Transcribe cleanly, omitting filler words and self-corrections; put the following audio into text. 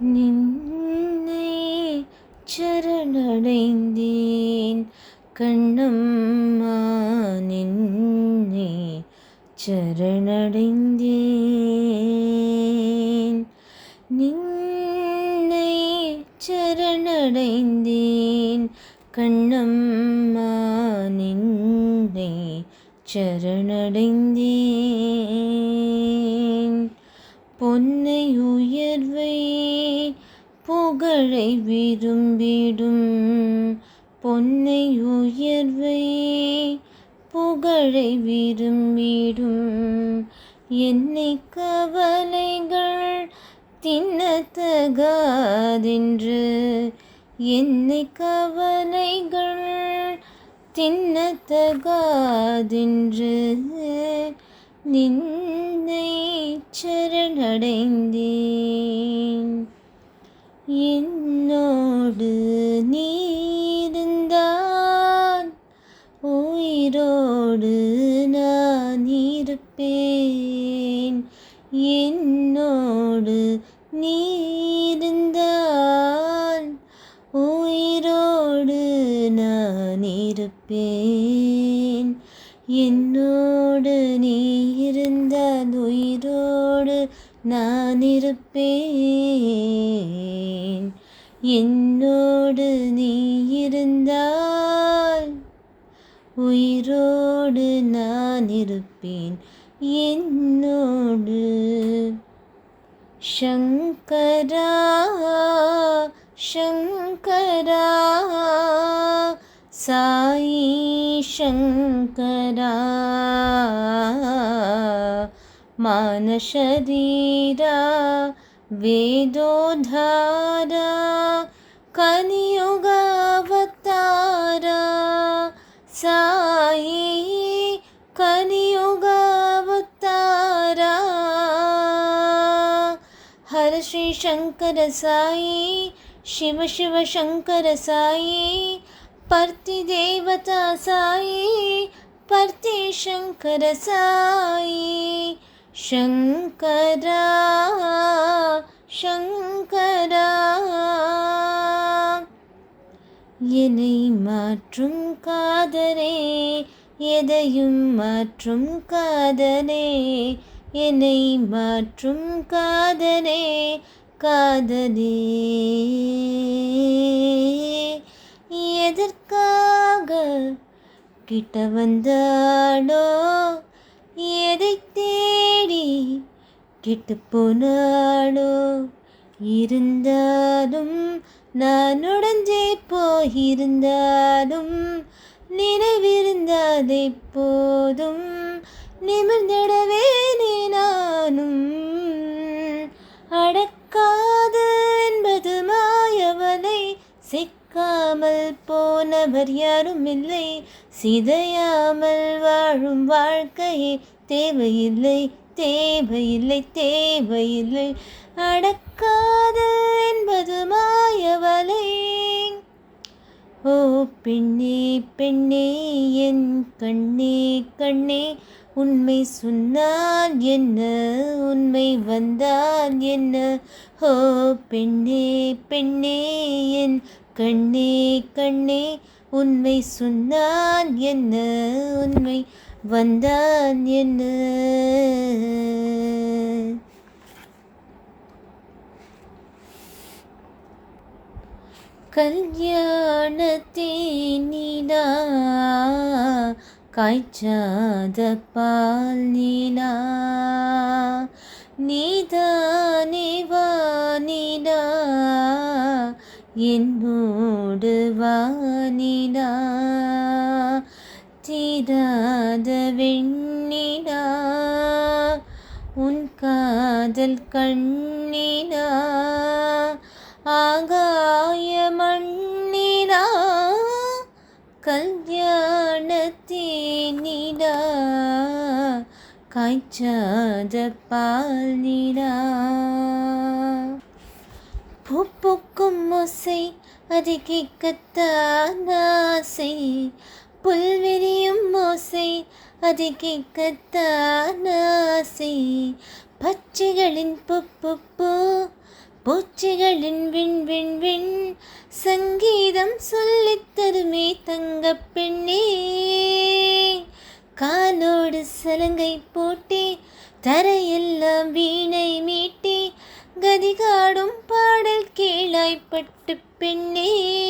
நின்னை சரணடைந்தேன் கண்ணம்மா, நின்னை சரணடைந்தேன். நின்னை சரணடைந்தேன் கண்ணம்மா, நின்னை சரணடைந்தேன். பொன்னை உயர்வை புகழை விரும்பிடும், பொன்னை உயர்வை புகழை விரும்பிடும் என்னை கவலைகள் தின்னத்தகாதென்று, என்னை கவலைகள் தின்னத்தகாதென்று நின்னை சரணடைந்தேன். என்னோடு நீ இருந்தால் உயிரோடு நான் இருப்பேன். என்னோடு நீ இருந்தால் உயிரோடு நான் இருப்பேன். என்னோடு நீ இருந்தால் உயிரோடு நான் இருப்பேன். என்னோடு நீ இருந்தால் உயிரோடு நான் இருப்பேன். என்னோடு சங்கரா சங்கரா சாயி சங்கரா, மானசரீரா வேதோಧಾರಾ ಕಲಿಯುಗಾವತಾರಾ, ಸಾಯಿ ಕಲಿಯುಗಾವತಾರಾ. ಹರ ಶ್ರೀ ಶಂಕರ ಸಾಯಿ, ಶಿವ ಶಿವ ಶಂಕರ ಸಾಯಿ, ಪರ್ತಿ ದೇವತಾ ಸಾಯಿ, ಪರ್ತಿ ಶಂಕರ ಸಾಯಿ. ಶಂಕರಾ ಶಂಕರಾ, என்னை மாற்றும் காதலே, எதையும் மாற்றும் காதலே, என்னை மாற்றும் காதலே, காதலே. எதற்காக கிட்ட வந்தாளோ, எதை தேடி கெட்டு போனாளோ, இருந்தாலும் நான் உடஞ்சே போயிருந்தாலும் நினைவிருந்தால் எப்போதும் நிமிர்ந்திடவேனே நானும். அடக்காது என்பது மாயவலை, சிக்காமல் போனவர் யாரும் இல்லை. சிதையாமல் வாழும் வாழ்க்கையே தேவையில்லை, தேவையில்லை, தேவையில்லை. அடக்காது என்பது மாயவலை. ஓ பெண்ணே பெண்ணே, என் கண்ணே கண்ணே, உண்மை சொன்னால் என்ன, உண்மை வந்தால் என்ன. ஓ பெண்ணே பெண்ணே, என் கண்ணே கண்ணே, உண்மை சொன்னால் என்ன, உண்மை வந்தால் என்ன. கல்யாணத்தேனிலா காய்ச்சாத பால் நிலா, நீதானே வானிலா, என்னோடு வானிலா. தீராத வெண்ணிலா, உன் காதல் கண்ணிலா, ஆகாய மண்ணிலா, கல்யாணத்தேனிலா காய்ச்சாத பால் நிலா. பூப்புக்கும் ஓசை அது கேட்கத்தான் ஆசை, புல்வெளியும் ஓசை அது கேட்கத்தான் ஆசை. பச்சைகளின் பூ பூச்சிகளின் விண் விண் விண் சங்கீதம் சொல்லித் தருமே தங்கப் பெண்ணே. காலோடு சலங்கை போட்டே தரையெல்லாம் வீணை மீட்டே கதிகாடும் பாடல் கேளாய் பட்டு பெண்ணே.